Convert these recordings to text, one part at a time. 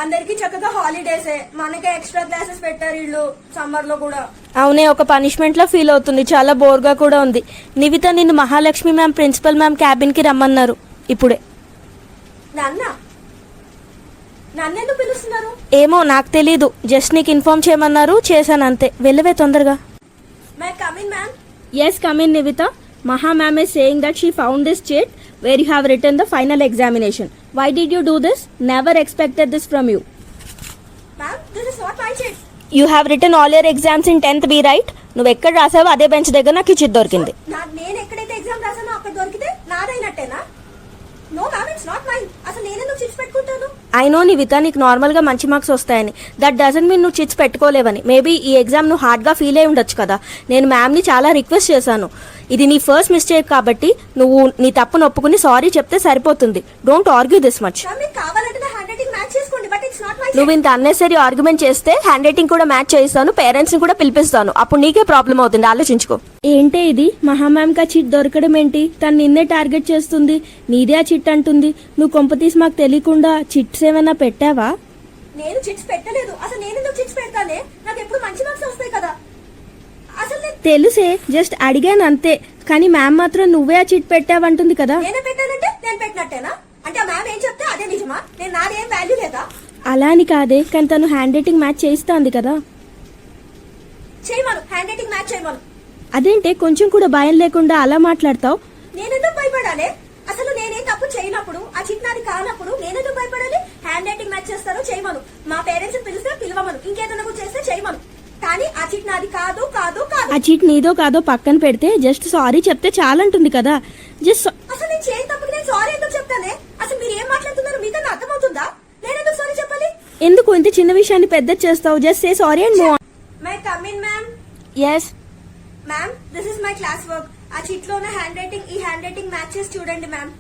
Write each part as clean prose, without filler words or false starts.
అందరికి చక్కగా హాలిడేసే, మనకే ఎక్స్ట్రా క్లాసెస్ పెట్టారు వీళ్ళు సమ్మర్ లో కూడా. అవునే, ఒక పనిష్మెంట్ లా ఫీల్ అవుతుంది, చాలా బోర్ గా కూడా ఉంది. నివిత నిన్ను Mahalakshmi ma'am principal ma'am cabin కి రమ్మన్నారు ఇప్పుడే. నన్నెందుకు పిలుస్తున్నారు? ఏమో నాకు తెలీదు, జస్ట్ నీకు ఇన్ఫార్మ్ చేయమన్నారు, చేశాను అంతే. వెళ్ళవే తొందరగా. May come in ma'am. Yes come in Nivita. Maha ma'am is saying that she found this sheet where you have written the final examination. Why did you do this? Never expected this from you. Ma'am, this is not my sheet. You have written all your exams in 10th B, right? నువ్వు ఎక్కడ రాసావో అదే bench దగ్గర నాకు chit దొరికింది. నేను ఎక్కడైతే exam రాసానో అక్కడ దొరికితే నాదైనట్టేనా? No ma'am, it's not mine. అసలు నేనెందుకు చిట్స్ పెట్టుకుంటాను? ఐ నో నివిత, నీకు నార్మల్ గా మంచి మార్క్స్ వస్తాయని. దట్ డజంట్ మీన్ నువ్వు చిట్స్ పెట్టుకోలేవని. మేబీ ఈ ఎగ్జామ్ నువ్వు హార్డ్ గా ఫీల్ అయి ఉండొచ్చు కదా. నేను మ్యామ్ ని చాలా రిక్వెస్ట్ చేశాను, ఇది నీ ఫస్ట్ మిస్టేక్ కాబట్టి నువ్వు నీ తప్పును ఒప్పుకుని సారీ చెప్తే సరిపోతుంది. Don't argue this much. నువ్వు ఇంత అన్నెసరీ ఆర్గ్యుమెంట్ చేస్తే హ్యాండ్ రైటింగ్ కూడా మ్యాచ్ చేయిస్తాను, పేరెంట్స్ ని కూడా పిలిపిస్తాను, అప్పుడు నీకే ప్రాబ్లం అవుతుంది. ఆలోచించుకో. ఏంటే ఇది, మహా మ్యామ్ కా చిట్ దొరకడం ఏంటి? తను నిన్నే టార్గెట్ చేస్తుంది, నీదే ఆ చిట్ అంటుంది. నువ్వు కొంపతీసి మాకు తెలియకుండా చిట్స్ ఏమైనా పెట్టావా? నేను చిట్స్ పెట్టలేదు. అసలు నేను ఎందుకు చిట్స్ పెడతానే? నాకు ఎప్పుడు మంచి మార్క్స్ వస్తాయి కదా. అసలు తెలుసే, జస్ట్ అడిగాను అంతే. కానీ మ్యామ్ మాత్రం నువ్వే ఆ చిట్ పెట్టావంటుంది కదా. నేనే పెట్టానంటే నేను పెట్టినట్టేనా? అంటే ఆ మ్యామ్ ఏం చెప్తే అదే నిజమా? నేను నాదేం వాల్యూ లేదా? అలా అని కాదే, కానీ తను హ్యాండ్ రైటింగ్ మ్యాచ్ చేయిస్తాంది కదా. చేయమను, హ్యాండ్ రైటింగ్ మ్యాచ్ చేయమను. అదేంటే కొంచెం కూడా భయం లేకుండా అలా మాట్లాడతావు? నేనెందుకు భయపడాలి? అసలు నేనేం తప్పు చేయనప్పుడు, ఆ చిట్ నాది కానప్పుడు నేనెందుకు భయపడాలి? హ్యాండ్ రైటింగ్ మ్యాచ్ చేస్తారో చేయమను, మా పేరెంట్స్ పిలిస్తే పిలవమను, ఇంకేదైనా కూడా చేస్తే చేయమను. కానీ ఆ చిట్ నాది కాదు కాదు కాదు. ఆ చిట్ నీదో కాదో పక్కన పెడితే జస్ట్ సారీ చెప్తే చాలంటుంది కదా. జస్ట్ అసలు నేను చేయని తప్పుకి నేను సారీ ఎందుకు చెప్తానే? అసలు మీరు ఏం మాట్లాడుతున్నారో మీకన్నా అర్థమవుతుందా? నేనెందుకు సారీ చెప్పాలి? ఎందుకు ఇంత చిన్న విషయాన్ని పెద్ద చేస్తావు? Just say sorry and move on. May come in ma'am. Yes ma'am, this is my class work. ఆ చిట్ లో ఉన్న హ్యాండ్ రైటింగ్ ఈ హ్యాండ్ రైటింగ్ మ్యాచ్ చేసి చూడండి మ్యామ్.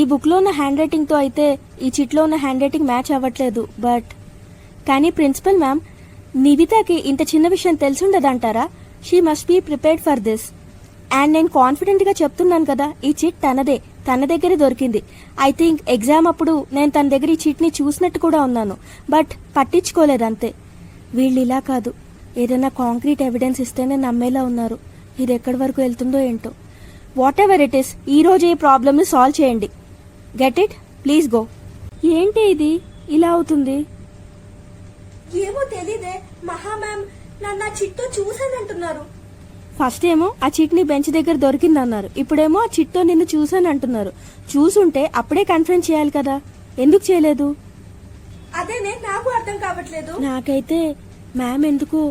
ఈ బుక్ లో ఉన్న హ్యాండ్ రైటింగ్ తో అయితే ఈ చిట్ లో ఉన్న హ్యాండ్ రైటింగ్ మ్యాచ్ అవ్వట్లేదు. బట్ కానీ ప్రిన్సిపల్ మ్యామ్, నివితకి ఇంత చిన్న విషయం తెలుసుండదంటారా? She must be prepared for this. And నేను కాన్ఫిడెంట్ గా చెప్తున్నాను కదా, ఈ చిట్ తనదే, తన దగ్గరే దొరికింది. ఐ థింక్ ఎగ్జామ్ అప్పుడు నేను తన దగ్గర ఈ చిట్ ని చూసినట్టు కూడా ఉన్నాను, బట్ పట్టించుకోలేదు అంతే. వీళ్ళు ఇలా కాదు, ఏదైనా కాంక్రీట్ ఎవిడెన్స్ ఇస్తేనే నమ్మేలా ఉన్నారు. ఇది ఎక్కడి వరకు వెళ్తుందో ఏంటో. వాట్ ఎవర్ ఇట్ ఈస్, ఈ రోజు ఈ ప్రాబ్లమ్ ని సాల్వ్ చేయండి. Get it? Please go. ఏంటి ఇది ఇలా అవుతుంది? ఏమో తెలీదే, మహా మ్యామ్ నన్ను ఆ చిట్తో చూసానంటున్నారు. ఫస్ట్ ఏమో ఆ చిట్ ని బెంచ్ దగ్గర దొరికిందన్నారు, ఇప్పుడేమో ఆ చిట్తో నిన్ను చూసానంటున్నారు. చూసుంటే అప్పుడే కన్ఫర్మ్ చేయాలి కదా, ఎందుకు చేయలేదు? అదేనే నాకు అర్థం కావట్లేదు. నాకైతే మ్యామ్ ఎందుకు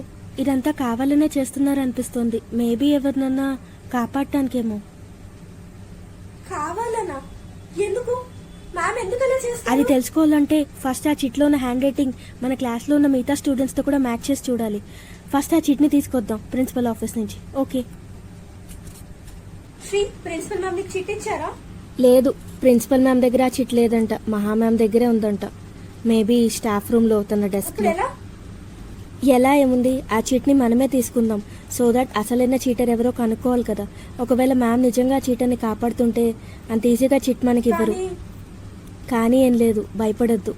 ఇదంతా కావాలనే చేస్తున్నారు అనిపిస్తుంది. మేబీ ఎవరినన్నా కాపాడటానికేమో. కావాలనా? ఎందుకు మ్యామ్ ఎందుకు అలా చేస్తారు? అది తెలుసుకోవాలంటే ఫస్ట్ ఆ చిట్ లో ఉన్న హ్యాండ్ రైటింగ్ మన క్లాస్ లో ఉన్న మిగతా స్టూడెంట్స్ తో కూడా మ్యాచ్ చేసి చూడాలి. ఫస్ట్ ఆ చిట్ ని తీసుకొద్దాం ప్రిన్సిపల్ ఆఫీస్ నుంచి. ఓకే. శ్రీ, ప్రిన్సిపల్ మ్యామ్ నీకు చిట్ ఇచ్చారా? లేదు, ప్రిన్సిపల్ మ్యామ్ దగ్గర ఆ చిట్ లేదంట, మహా మ్యామ్ దగ్గరే ఉందంట. మేబీ స్టాఫ్ రూమ్ లో తన డెస్క్ లో. ఎలా ఏముంది, ఆ చిట్ ని మనమే తీసుకుందాం, సో దట్ అసలైన చీటర్ ఎవరో కనుక్కోవాలి కదా. ఒకవేళ మ్యామ్ నిజంగా చీటర్ని కాపాడుతుంటే అంత ఈజీగా చిట్ మనకి ఇవ్వరు. కానీ ఏం లేదు, భయపడొద్దు,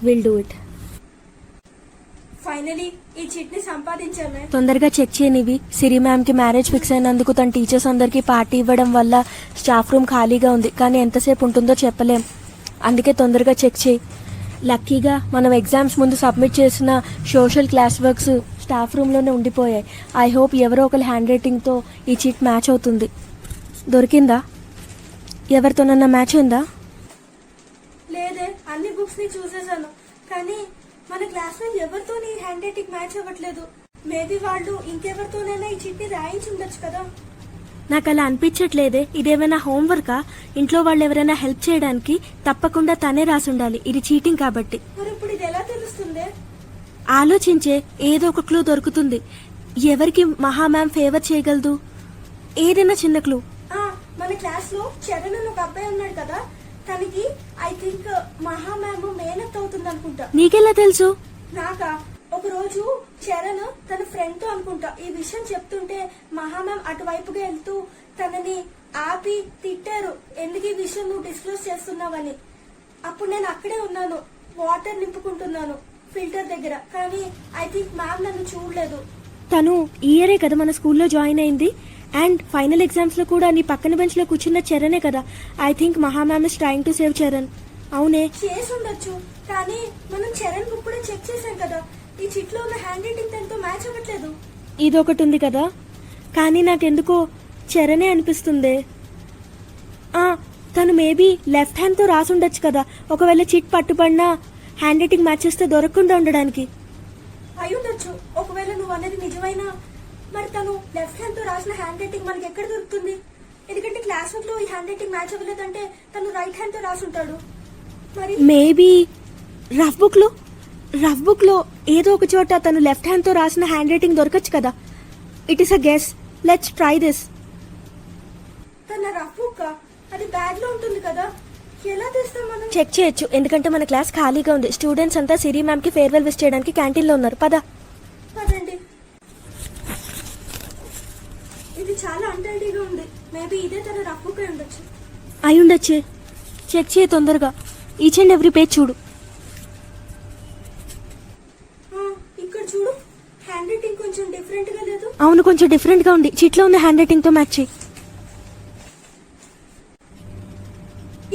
విల్ డూ ఇట్. ఫైనలీ ఈ చిట్ ని సంపాదించాను. తొందరగా చెక్ చేయనివి. సిరి మ్యామ్ కి మ్యారేజ్ ఫిక్స్ అయినందుకు తన టీచర్స్ అందరికి పార్టీ ఇవ్వడం వల్ల స్టాఫ్ రూమ్ ఖాళీగా ఉంది, కానీ ఎంతసేపు ఉంటుందో చెప్పలేం. అందుకే తొందరగా చెక్ చేయి. లక్కీగా మనం ఎగ్జామ్స్ ముందు సబ్మిట్ చేసిన social class works staff room లోనే ఉండిపోయాయి. ఐ హోప్ ఎవరో ఒకరి హ్యాండ్ రైటింగ్ తో ఈ చిట్ మ్యాచ్ అవుతుంది. దొరికిందా? ఎవరితోనన్నా మ్యాచ్ ఉందా? లేదే, అన్ని బుక్స్ ని చూసేసాను, కానీ మన క్లాస్ లో ఎవరితో హ్యాండ్ రైటింగ్ మ్యాచ్ అవ్వట్లేదు. మేబీ వాళ్ళు ఇంకెవరితోనైనా ఈ చిట్ ని రాయించి ఉండొచ్చు కదా. నాకు అలా అనిపించట్లేదే. ఇదేమైనా హోంవర్కా? ఇంట్లో వాళ్ళు ఎవరైనా హెల్ప్ చేయడానికి తప్పకుండా తనే రాసుండాలి. ఇది చీటింగ్ కాబట్టి. మరి ఇప్పుడు ఇది ఎలా తెలుస్తుంది? ఆలోచించే, ఏదో ఒక క్లూ దొరుకుతుంది. ఎవరికి మహా మ్యామ్ ఫేవర్ చేయగలదు? ఏదైనా చిన్న క్లూ. మన క్లాస్ లో చరణ్ ఒక అబ్బాయి ఉన్నాడు కదా, తనకి ఐ థింక్ మహా మ్యామ్ మేనత్ అవుతుంది అనుకుంటా. నీకెలా తెలుసు? నాకా, ఒక రోజు చరణ్ తన ఫ్రెండ్ తో అనుకుంటా ఈ విషయం చెప్తుంటే మహా మ్యామ్ అటువైపుగా వెళ్తూ తనని ఆపి తిట్టారు, ఎందుకు ఈ విషయం నువ్వు డిస్క్లోజ్ చేస్తున్నావని. అప్పుడు నేను అక్కడే ఉన్నాను, వాటర్ నింపుకుంటున్నాను ఫిల్టర్ దగ్గర. కానీ ఐ థింక్ మ్యామ్ నన్ను చూడలేదు. తను ఈ ఇయరే కదా మన స్కూల్లో జాయిన్ అయింది, అండ్ ఫైనల్ ఎగ్జామ్స్ లో కూడా నీ పక్కన బెంచ్ లో కూర్చున్న చరణే కదా. ఐ థింక్ మహా ma'am is trying to save Charan. అవునే, చేసి ఉండొచ్చు. కానీ మనం చరణ్ బుక్ కూడా చెక్ చేశాం కదా, ఈ చిట్లో ఉన్న హ్యాండ్ రైటింగ్ తనతో మ్యాచ్ అవ్వట్లేదు. ఇదొకటి ఉంది కదా, కానీ నాకెందుకో చరణే అనిపిస్తుంది. తను మేబీ లెఫ్ట్ హ్యాండ్ తో రాసి ఉండొచ్చు కదా, ఒకవేళ చిట్ పట్టుబడినా హ్యాండ్ రైటింగ్ మ్యాచ్ చేస్తే దొరకకుండా ఉండడానికి. అయి ఉండొచ్చు. ఒకవేళ నువ్వు అనేది నిజమైనా మరి తను లెఫ్ట్ హ్యాండ్ తో రాసిన హ్యాండ్ రైటింగ్ మనకి ఎక్కడ దొరుకుతుంది? ఎందుకంటే క్లాస్ వర్క్ లో ఈ హ్యాండ్ రైటింగ్ మ్యాచ్ అవ్వలేదంటే తను రైట్ హ్యాండ్ తో రాసి ఉంటాడు. మరి మేబీ రఫ్ బుక్ లో ఏదో ఒక చోట తను లెఫ్ట్ హ్యాండ్ తో రాసిన హ్యాండ్ రైటింగ్ దొరకచ్చు కదా. It is a guess, let's try this. తన రఫ్ బుక్ అది బ్యాగ్ లో ఉంటుంది కదా, ఎలా తెస్తాం మనం? చెక్ చేయొచ్చు, ఎందుకంటే మన క్లాస్ ఖాళీగా ఉంది. స్టూడెంట్స్ అంతా సిరి మ్యామ్ కి ఫేర్వెల్ విష్ చేయడానికి క్యాంటీన్ లో ఉన్నారు. పద. పదండి. ఇది చాలా అన్టైడీగా ఉంది. మేబీ ఇదే తన రఫ్ బుక్ అయి ఉండొచ్చు. అయి ఉండొచ్చే. చెక్ చేయి తొందరగా, ఈచ్ అండ్ ఎవ్రీ పేజ్ చూడు. ఇక్కడ చూడు, హ్యాండ్ రైటింగ్ కొంచెం డిఫరెంట్ గా లేదు? అవును, కొంచెం డిఫరెంట్ గా ఉంది. చిట్లో ఉన్న హ్యాండ్ రైటింగ్ తో మ్యాచ్ చేయి.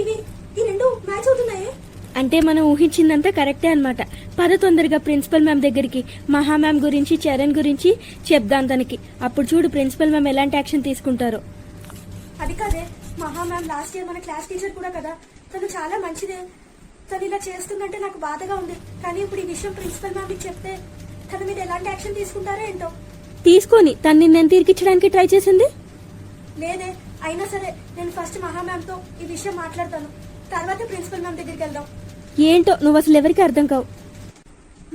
ఇవి ఈ రెండు మ్యాచ్ అవుతున్నాయే. అంటే మనం ఊహించిందంతా కరెక్టే అన్నమాట. పద తొందరగా ప్రిన్సిపల్ మ్యామ్ దగ్గరికి. మహా మ్యామ్ గురించి చరణ్ గురించి చెప్దాం తనకి. అప్పుడు చూడు ప్రిన్సిపల్ మ్యామ్ ఎలాంటి యాక్షన్ తీసుకుంటారో. అది కాదే, మహా మ్యామ్ లాస్ట్ ఇయర్ మన క్లాస్ టీచర్ కూడా కదా, తను చాలా మంచిదే. తను ఇలా చేస్తుందంటే నాకు బాధగా ఉంది. కానీ ఇప్పుడు ఈ విషయం ప్రిన్సిపల్ మ్యామ్ కి చెప్తే తన మీద ఎలాంటి యాక్షన్ తీసుకుంటారో ఏంటో. తీసుకొని తన్ని నేను తీర్కిచ్చడానికి ట్రై చేసింది లేదే. అయినా సరే నేను ఫస్ట్ మహా మ్యామ్ తో ఈ విషయం మాట్లాడతాను, తర్వాత ప్రిన్సిపల్ మ్యామ్ దగ్గరికి వెళ్దాం. ఏంటో నువ్వు అసలు ఎవరికి అర్థం కావు.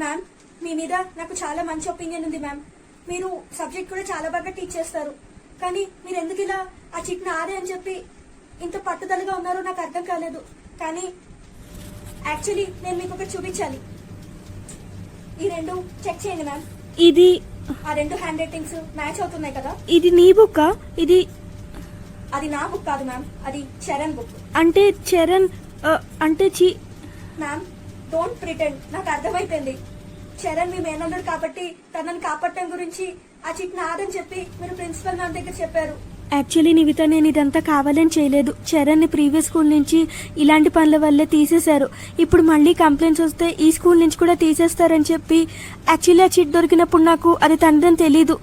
మ్యామ్, మీ మీద నాకు చాలా మంచి ఒపీనియన్ ఉంది మ్యామ్. మీరు సబ్జెక్ట్ కూడా చాలా బాగా టీచ్ చేస్తారు. కానీ మీరు ఎందుకు ఇలా ఆ చిట్ నాదే అని చెప్పి ఇంత పట్టుదలగా ఉన్నారో నాకు అర్థం కాలేదు. కానీ యాక్చువల్లీ నేను మీకు ఒకటి చూపించాలి. ఈ రెండు చెక్ చేయండి మ్యామ్. ఇది ఆ రెండు హ్యాండ్ రైటింగ్స్ మ్యాచ్ అవుతున్నాయి కదా. ఇది నీ బుక్కా? ఇది అది నా బుక్ కాదు మ్యామ్, అది చరణ్ బుక్. అంటే చరణ్ అంటే మ్యామ్, డోంట్ ప్రిటెండ్. నాకు అర్థమైపోయింది. చరణ్ మీ మేనల్లుడు కాబట్టి తనని కాపాడటం గురించి ఆ చిట్ నాదని చెప్పి మీరు ప్రిన్సిపల్ మ్యామ్ దగ్గర చెప్పారు. యాక్చువల్లీ నివిత, నేను ఇదంతా కావాలని చేయలేదు. చరణ్ ని ప్రీవియస్ స్కూల్ నుంచి ఇలాంటి పనుల వల్లే తీసేశారు. ఇప్పుడు మళ్ళీ కంప్లైంట్స్ వస్తే ఈ స్కూల్ నుంచి కూడా తీసేస్తారని చెప్పి యాక్చువల్లీ ఆ చిట్ దొరికినప్పుడు నాకు అది తండ్రిని తెలీదు.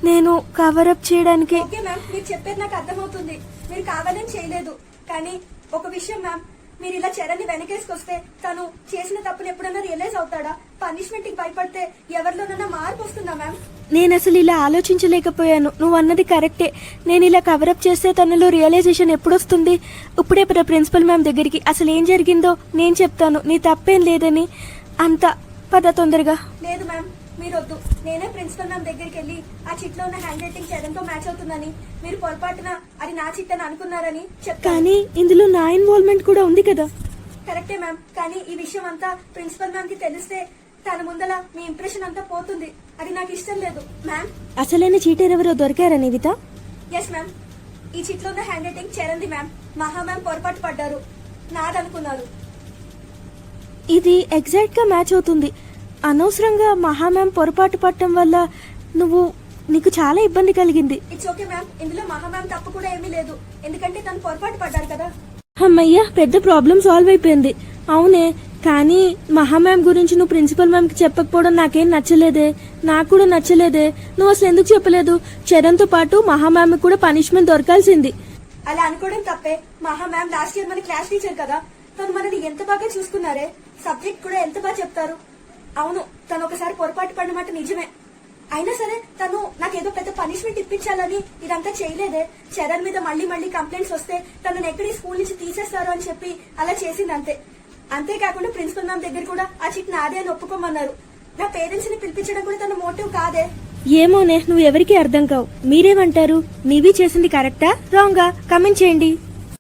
నేను కవరప్ చేయడానికి. ఓకే మ్యామ్, మీరు చెప్పేది నాకు అర్థమవుతుంది. మీరు కావాలని చేయలేదు. కానీ ఒక విషయం మ్యామ్, మీరు ఇలా చరణ్ని వెనకేసుకొస్తే తను చేసిన తప్పులు ఎప్పుడైనా రియలైజ్ అవుతాడా? పనిష్మెంట్ కి భయపడితే ఎవరిలోనైనా మార్పు వస్తుందా మ్యామ్? నేను అసలు ఇలా ఆలోచించలేకపోయాను. నువ్వు అన్నది కరెక్టే. నేను ఇలా కవరప్ చేస్తే తనలో రియలైజేషన్ ఎప్పుడు వస్తుంది? ఇప్పుడే ప్రిన్సిపల్ మ్యామ్ దగ్గరికి. అసలు ఏం జరిగిందో నేను చెప్తాను, నీ తప్పేం లేదని. అంత పద తొందరగా. లేదు మ్యామ్, మీరొద్దు. నేనే ప్రిన్సిపల్ మ్యామ్ దగ్గరికి వెళ్ళి ఆ చిట్ లో ఉన్న హ్యాండ్ రైటింగ్ చరణ్ తో మ్యాచ్ అవుతుందని, మీరు పొరపాటున అది నా చిట్ అని అనుకున్నారని చెప్తాను. కానీ ఇందులో నా ఇన్వాల్వ్మెంట్ కూడా ఉంది కదా. కరెక్టే మ్యామ్, కానీ ఈ విషయం అంతా ప్రిన్సిపల్ మ్యామ్ కి తెలిస్తే తన ముందల మీ ఇంప్రెషన్ అంతా పోతుంది. అది నాకు ఇష్టం లేదు మ్యామ్. అసలైన చీటర్ ఎవరో దొరికారా నివిత? ఎస్ మ్యామ్, ఈ చిట్ లో ఉన్న హ్యాండ్ రైటింగ్ చరణ్ది మ్యామ్. మహా మ్యామ్ పొరపాటు పడ్డారు, నాదనుకున్నారు. ఇది ఎగ్జాక్ట్ గా మ్యాచ్ అవుతుంది. అనవసరంగా మహా మ్యామ్ పొరపాటు పడటం వల్ల నీకు చాలా ఇబ్బంది కలిగింది. ఇట్స్ ఓకే మ్యామ్, ఇందులో మహా మ్యామ్ తప్పు కూడా ఏమీ లేదు. ఎందుకంటే తను పొరపాటు పడ్డారు కదా. అమ్మయ్యా, పెద్ద ప్రాబ్లం సాల్వ్ అయిపోయింది. అవునే, కానీ మహా మ్యామ్ గురించి నువ్వు ప్రిన్సిపల్ మ్యామ్ కి చెప్పకపోవడం నాకేం నచ్చలేదే. నాకు కూడా నచ్చలేదే. నువ్వు అసలు ఎందుకు చెప్పలేదు? చరణ్ తో పాటు మహా మ్యామ్ కూడా పనిష్మెంట్ దొరకాల్సింది. అలా అనుకోవడం తప్పే. మహా మ్యామ్ లాస్ట్ ఇయర్ మన క్లాస్ టీచర్ కదా, తను మనని ఎంత బాగా చూసుకున్నారే. సబ్జెక్ట్ కూడా ఎంత బాగా చెప్తారు. అవును, తను ఒకసారి పొరపాటు పడినమాట నిజమే. అయినా సరే తను నాకేదో పెద్ద పనిష్మెంట్ ఇప్పించాలని ఇదంతా చేయలేదే. చరణ్ మీద మళ్ళీ మళ్ళీ కంప్లైంట్స్ వస్తే తనని ఎక్కడి స్కూల్ నుంచి తీసేస్తారు అని చెప్పి అలా చేసింది అంతే. అంతేకాకుండా ప్రిన్సిపల్ మ్యామ్ దగ్గర కూడా ఆ చిట్ నాదే అని ఒప్పుకోమన్నారు. నా పేరెంట్స్ ని పిలిపించడం కూడా తన మోటివ్ కాదే. ఏమోనే, నువ్వు ఎవరికి అర్థం కావు. మీరేమంటారు? నీవి చేసింది కరెక్టా రాంగా? కమెంట్ చేయండి.